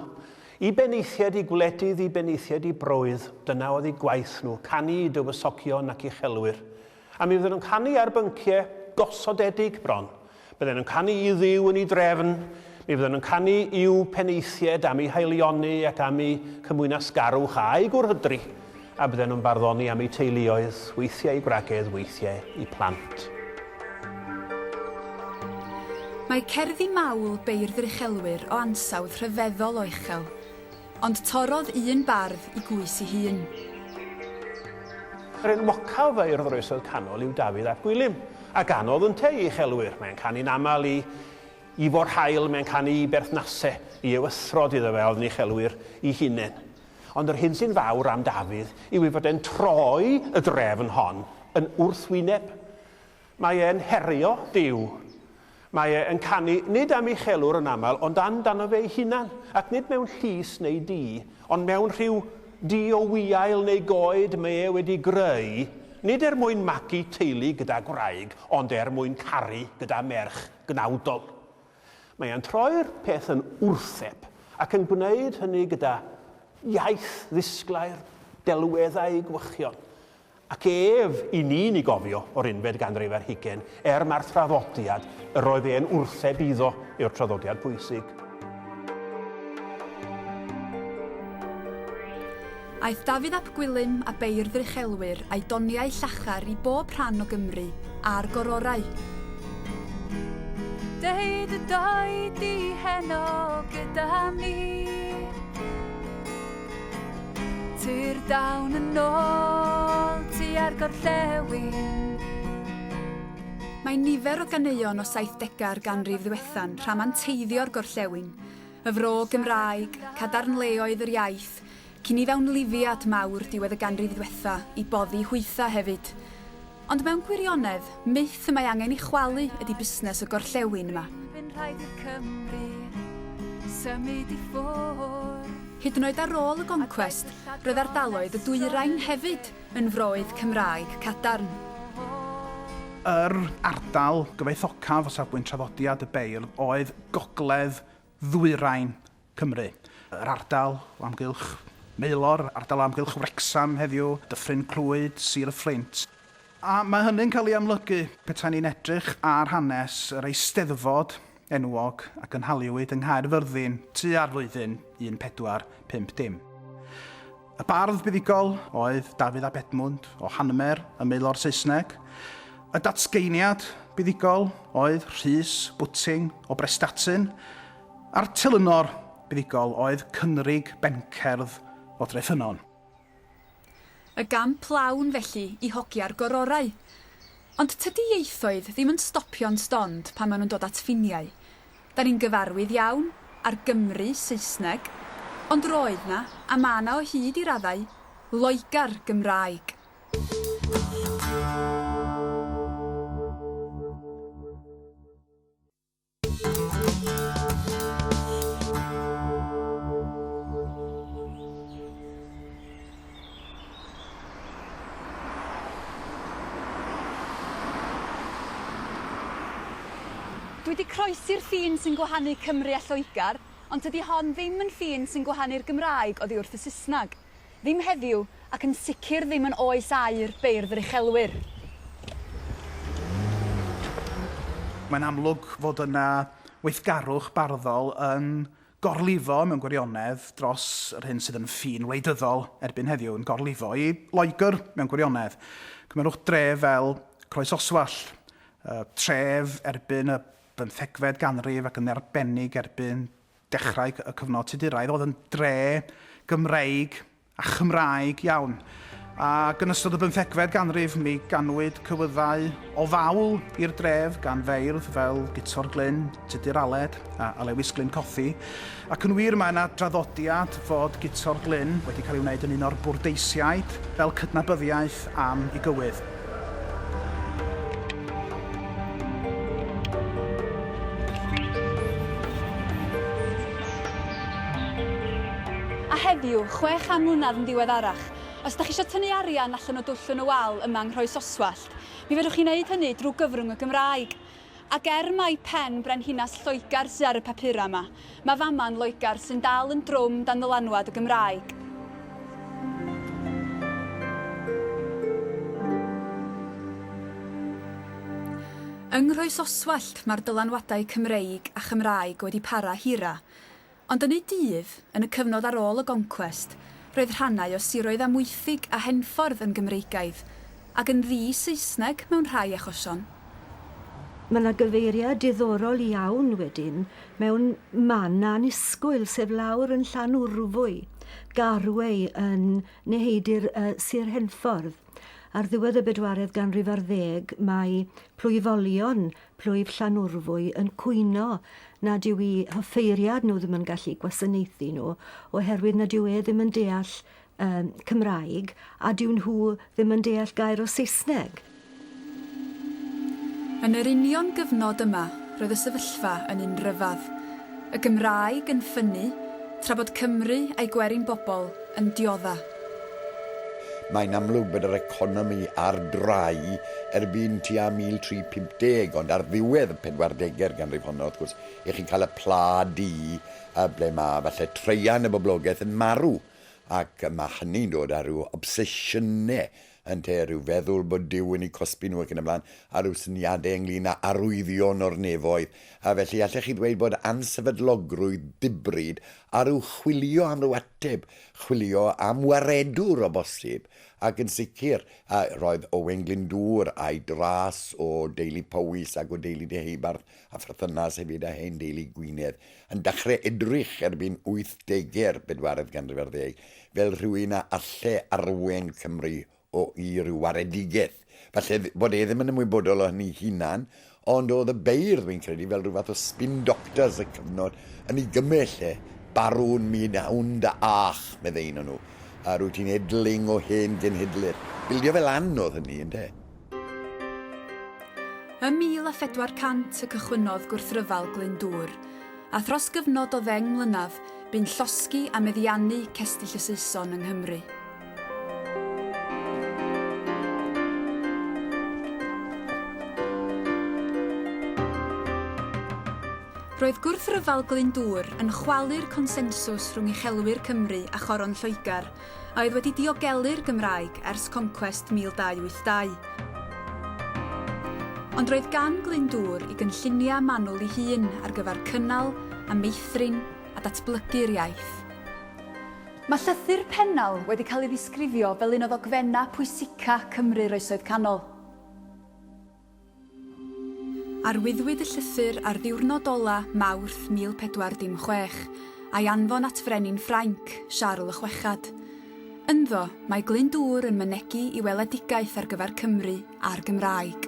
i beneithiad i gwledydd, i beneithiad i brwydd. Dyna oedd eu gwaith nhw, canu i dywysogion ac uchelwyr. A mi fydden nhw'n canu ar bynciau gosodedig bron. Bydden nhw'n canu i ddiw yn ei drefn, mi fydden nhw'n canu i'w peneithiad am ei haelioni ac am ei cymwynasgarwch a ei gwrhydru. A bydden nhw'n barddoni am ei teuluoedd, weithiau i gwragedd, weithiau i plant. Mae cerddi mawl beirdd yr uchelwyr o ansawdd rhyfeddol o uchel, ond torodd un bardd i gwys ei hun. Yr enwocaf beirdd yr Oesoedd Canol yw Dafydd ap Gwilym, ac anodd yn te i uchelwyr. Mae'n canu'n aml i forhael, mae'n canu i berthnasau, i ewethrod iddo fe oedd yn uchelwyr i hunain. Ond yr hyn sy'n fawr am Dafydd yw ei fod e'n troi y drefn hon yn wrthwyneb. Mae e'n herio Duw. Mae e'n canu nid am uchelwr yn aml, ond amdano fe ei hunan, ac nid mewn llys neu di, ond mewn rhyw di o wiail neu goed mae wedi greu, nid mwyn magu teulu gyda gwraig, ond mwyn caru gyda merch gnawdol. Mae e'n troi'r peth yn wrtheb, ac yn gwneud hynny gyda iaith ddisglair, delweddau gwychion. Ac i ni'n ei gofio o'r unfed ganrif ar hugain, mae'r traddodiad yr oedd e'n wrtheb iddo yw'r traddodiad pwysig. Aeth Dafydd ap Gwilym a beirdd yr uchelwyr a'i doniau llachar i bob rhan o Gymru a'r gororau. Deud y doed i heno gyda ni, Tyr dawn yn ôl ti ar gorllewin. Mae nifer o ganeuon o 70au'r ganrif ddiwethan rhamanteiddio'r gorllewin, y fro Gymraeg, cadarnleoedd yr iaith, cyn i fewnlifiad mawr diwedd y ganrif ddiwetha i boddi hwytha hefyd. Ond mewn gwirionedd, myth y mae angen ei chwalu ydy busnes y gorllewin yma. Hyd yn oed ar ôl y goncwest, roedd ardaloedd y dwyrain hefyd yn froedd Cymraeg cadarn. Yr ardal gyfoethocaf o safbwynt traddodiad y beirdd oedd gogledd ddwyrain Cymru. Yr ardal o amgylch Maelor, ardal o amgylch Wrecsam heddiw, Dyffryn Clwyd, Sir y Fflint. A mae hynny'n cael ei amlygu petai ni'n edrych ar hanes yr Eisteddfod enwog ac yn haliwyd yng Nghaerfyrddin tua'r flwyddyn 1450. Y bardd buddigol oedd Dafydd ap Edmund o Hanmer, y Maelor Saesneg. Y datgeiniad buddigol oedd Rhys Bwting o Brestatyn. A'r telynor buddigol oedd cynnig bencerdd o Dreffynon. Y gamp lawn felly i hogiau'r gororau. Ond tydi ieithoedd ddim yn stopio'n stond pan maen nhw'n dod at ffiniau. Da ni'n gyfarwydd iawn ar Gymru Saesneg, ond roedd na, a ma' na o hyd i raddau, Loegar Gymraeg. Dwi wedi croesi'r ffin sy'n gwahanu Cymru a Lloegar, ond tydi hon ddim yn ffin sy'n gwahanu'r Gymraeg oddi wrth y Saesneg. Ddim heddiw, ac yn sicr ddim yn oes aur beirdd yr uchelwyr. Mae'n amlwg fod yna weithgarwch barddol yn gorlifo mewn gwirionedd dros yr hyn sydd yn ffin wleidyddol erbyn heddiw yn gorlifo i Loegr mewn gwirionedd. Cymrwch dref fel Croesoswall, tref erbyn y 15fed ganrif ac yn arbennig erbyn dechrau y cyfnod Tuduraidd, oedd yn dre Gymreig a Chymraeg iawn. Ac yn ystod y 15fed ganrif, mi ganwyd cywyddau o fawl i'r dref gan feirdd fel Gwyneth Glyn, Tudur Aled a Lewis Glyn Cothi. Ac yn wir mae yna draddodiad fod Gwyneth Glyn wedi cael ei wneud yn un o'r bwrdeisiaid fel cydnabyddiaeth am ei gywydd. A heddiw, 6 mlynedd yn diweddarach, os da chi eisiau tynnu arian allan o dwll yn y wal yma yng Nghroesoswallt, mi fedrwch chi wneud hynny drwy gyfrwng y Gymraeg. Ac mai pen Brenhinas Lloegar sydd ar y papura yma, mae fama'n Loegar sy'n dal yn drwm dan ddylanwad y Gymraeg. Yng Nghroesoswallt mae'r dylanwadau Cymreig a Chymraeg wedi para hira, ond yn ei dydd, yn y cyfnod ar ôl y goncwest, roedd rhannau o siroedd amwythig a henffordd yn Gymreigaidd, ac yn ddi-Saesneg mewn rhai achosion. Mae yna gyfeiriad diddorol iawn wedyn mewn man annisgwyl sef lawr yn Llanwrfwy, Garwei yn neheidir Sir Henffordd. Ar ddiwedd y 4edd ganrif ar 10, mae plwyfolion plwyf Llanwrfwy yn cwyno nad yw eu hyffeiriad nhw ddim yn gallu gwasanaethu nhw, oherwydd nad yw e ddim yn deall Cymraeg a dyw nhw ddim yn deall gair o Saesneg. Yn yr union gyfnod yma, roedd y sefyllfa yn un ryfedd. Y Gymraeg yn ffynnu, tra bod Cymru a'i gwerin bobl yn diodda. Mae'n amlwg bod yr economi ar drai erbyn tua 1350, ond ar ddiwedd y 40au ganrif honno, wrth gwrs, i chi'n cael y pla di ble mae falle treian y boblogaeth yn marw. Ac mae hynny'n dod ar ryw obsesiynau yn te rhyw feddwl bod Duw yn ei cosbi nhw ac yn y blaen, a rhyw syniadau ynglyn â arwyddion o'r nefoedd. A felly allech chi ddweud bod ansefydlogrwydd dibrid a rhyw chwilio am ryw ateb, chwilio am waredwr o bosib. Ac yn sicr, roedd Owen Glyndŵr a'i dras o deulu Powys ac o deulu Deheubarth a pherthynas hefyd a hen deulu Gwynedd yn dechrau edrych erbyn 80au'r 4edd ganrif ar 10 fel rhywun a alle arwen Cymru i ryw waredigaeth. Falle bod e ddim yn ymwybodol o hynny hunan, ond oedd y beirdd fi'n credu fel rhyw fath o spin doctors y cyfnod yn ei gymell barwn myd awn da ach, meddai un o'n nhw. A rwyt ti'n edling o hen genhedlir. Bildio fel anodd hynny, ynddo? Ym 1400 y cychwynodd gwrthryfal Glyndŵr, a thros gyfnod o 10 mlynedd, bu'n llosgi a meddiannu cestyll y Saeson yng Nghymru. Roedd gwrthryfal Glyndŵr yn chwalu'r consensws rhwng uchelwyr Cymru a choron Lloegar, a oedd wedi diogelu'r Gymraeg ers conquest 1282. Ond roedd gan Glyndŵr i gynlluniau manwl ei hun ar gyfer cynnal a meithrin a datblygu'r iaith. Mae llythyr Pennod wedi cael ei ddisgrifio fel un o ddogfennau pwysica Cymru'r Oesoedd Canol. Arwyddwyd y llythyr ar ddiwrnod ola Mawrth 1416, a'i anfon at frenin Ffrainc, Siarl y Chwechad. Ynddo, mae Glyndŵr yn mynegu I weledigaeth ar gyfer Cymru a'r Gymraeg.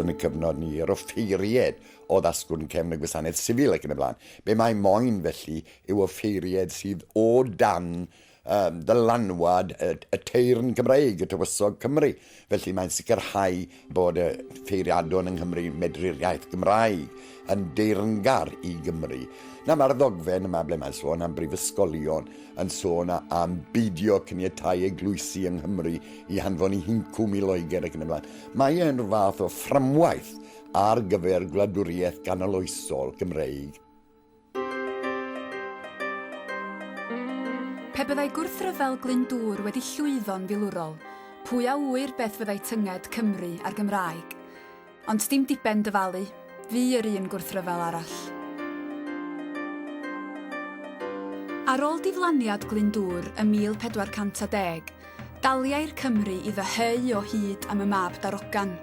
Yn y cyfnod ni yr offeiriad o ddasgwrn cefn y gwasanaeth sifil ac yn y blaen. Be mae moyn felly yw offeiriad sydd o dan dylanwad y teirn Gymraeg, y tywysog Cymru. Felly mae'n sicrhau bod y ffeiriadon yng Nghymru medru'r iaith Gymraeg yn deyrngar I Gymru. Na mae'r ddogfen yma ble mae'n sôn am brifysgolion yn sôn am beidio caniatau eglwysi yng Nghymru I hanfon I hincwm I Loegr ac yn y blaen. Mae e'n fath o fframwaith ar gyfer gwladwriaeth ganoloesol Gymreig. Pe byddai gwrthryfel Glyndŵr wedi llwyddo'n filwrol, pwy a wyr beth fyddai tynged Cymru a'r Gymraeg. Ond dim diben dyfalu, fi yr un gwrthryfel arall. Ar ôl diflaniad Glyndŵr ym 1410, daliai'r Cymru I ddeheu o hyd am y mab darogan,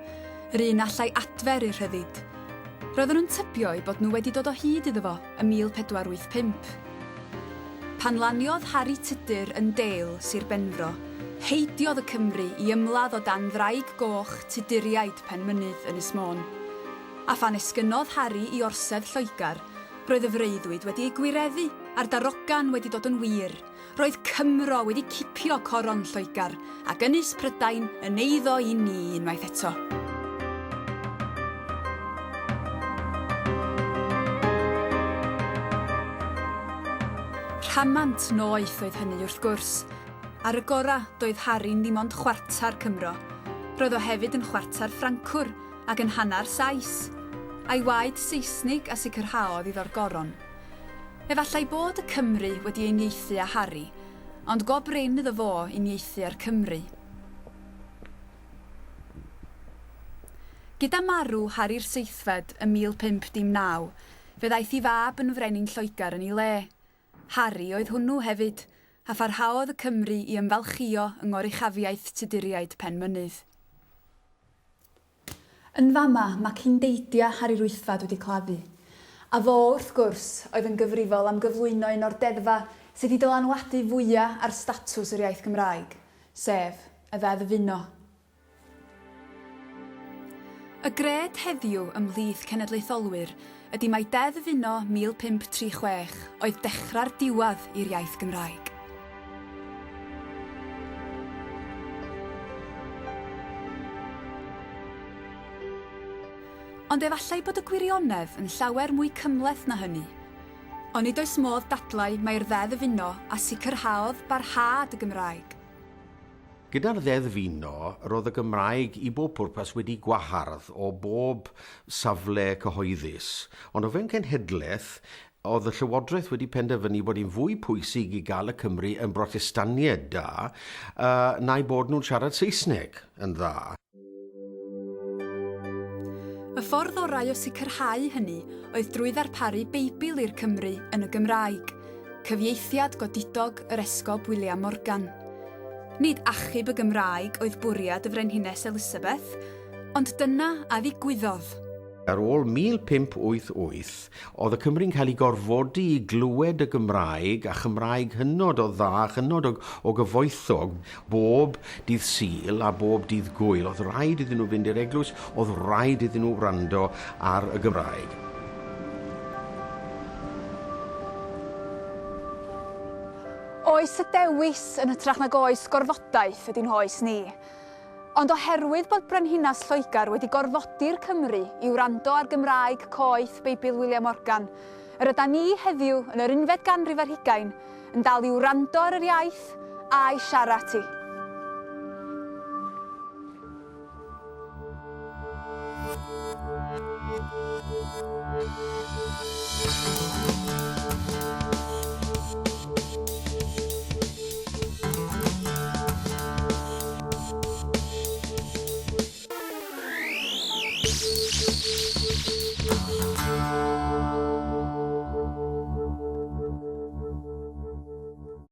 yr un allai adfer i'r rhyddid. Roedden nhw'n tybio I bod nhw wedi dod o hyd iddo fo ym 1485. Pan laniodd Harri Tudur yn Deil, Sir Benfro, heidiodd y Cymru I ymladd o dan ddraig goch Tuduriaid Penmynydd Ynys Môn. A phan esgynodd Harri I orsedd Lloegr, roedd y freuddwyd wedi ei gwireddu a'r darogan wedi dod yn wir. Roedd Cymro wedi cipio coron Lloegr ac Ynys Prydain yn eiddo I ni unwaith eto. Rhamant noeth oedd hynny wrth gwrs. Ar y gora doedd Harri'n dim ond chwartar Cymro. Roedd o hefyd yn chwartar Ffrancwr ac yn hannar Sais. A'i waed Saesnig a sicrhaodd iddo'r goron. Efallai bod y Cymru wedi uniaethu â Harri, ond go brin iddo fo uniaethu â'r Cymru. Gyda marw Harri'r Seithfed ym 1519, fe ddaeth I fab yn frenin Lloegr yn ei le. Harri oedd hwnnw hefyd, a pharhaodd y Cymru I ymfalchio yng ngoruchafiaeth Tuduriaid Penmynydd. Yn fama mae cindeidia Harri'r Wythfed wedi claddu. A fo wrth gwrs oedd yn gyfrifol am gyflwyno un o'r deddfa sydd wedi dylanwadu fwyaf ar statws yr iaith Gymraeg, sef y ddeddf funo. Y gred heddiw ymhlith cenedlaetholwyr ydy mai deddf funo 1536 oedd dechrau'r diwedd i'r iaith Gymraeg. Ond efallai bod y gwirionedd yn llawer mwy cymhleth na hynny. Ond nid oes modd dadlau mae'r ddeddf funo a sicrhaodd barhad y Gymraeg. Gyda'r ddeddf funo, roedd y Gymraeg I bob pwrpas wedi gwahardd o bob safle cyhoeddus. Ond o fewn cenhedlaeth, oedd y Llywodraeth wedi penderfynu bod hi'n fwy pwysig I gael y Cymru yn brotestaniaid da, na'i bod nhw'n siarad Saesneg yn dda. Y ffordd orau o sicrhau hynny oedd drwy ddarparu Beibl i'r Cymru yn y Gymraeg, cyfieithiad godidog yr esgob William Morgan. Nid achub y Gymraeg oedd bwriad y Frenhines Elizabeth, ond dyna a ddigwyddodd. Ar ôl 1588, oedd y Cymru'n cael ei gorfodi I glywed y Gymraeg a Chymraeg hynod o dda, hynod o gyfoethog, bob dydd Sul a bob dydd Gwyl. Oedd rhaid iddyn nhw fynd i'r eglwys, oedd rhaid iddyn nhw wrando ar y Gymraeg. Oes y dewis yn hytrach nag oes gorfodaeth ydy'n hoes ni. Ond oherwydd bod Brenhinas Lloegr wedi gorfodi'r Cymru I wrando ar Gymraeg coeth Beibl William Morgan, yr yda ni heddiw yn yr 11 ganrif ar 20 yn dal I wrando ar yr iaith a'i siarad ti.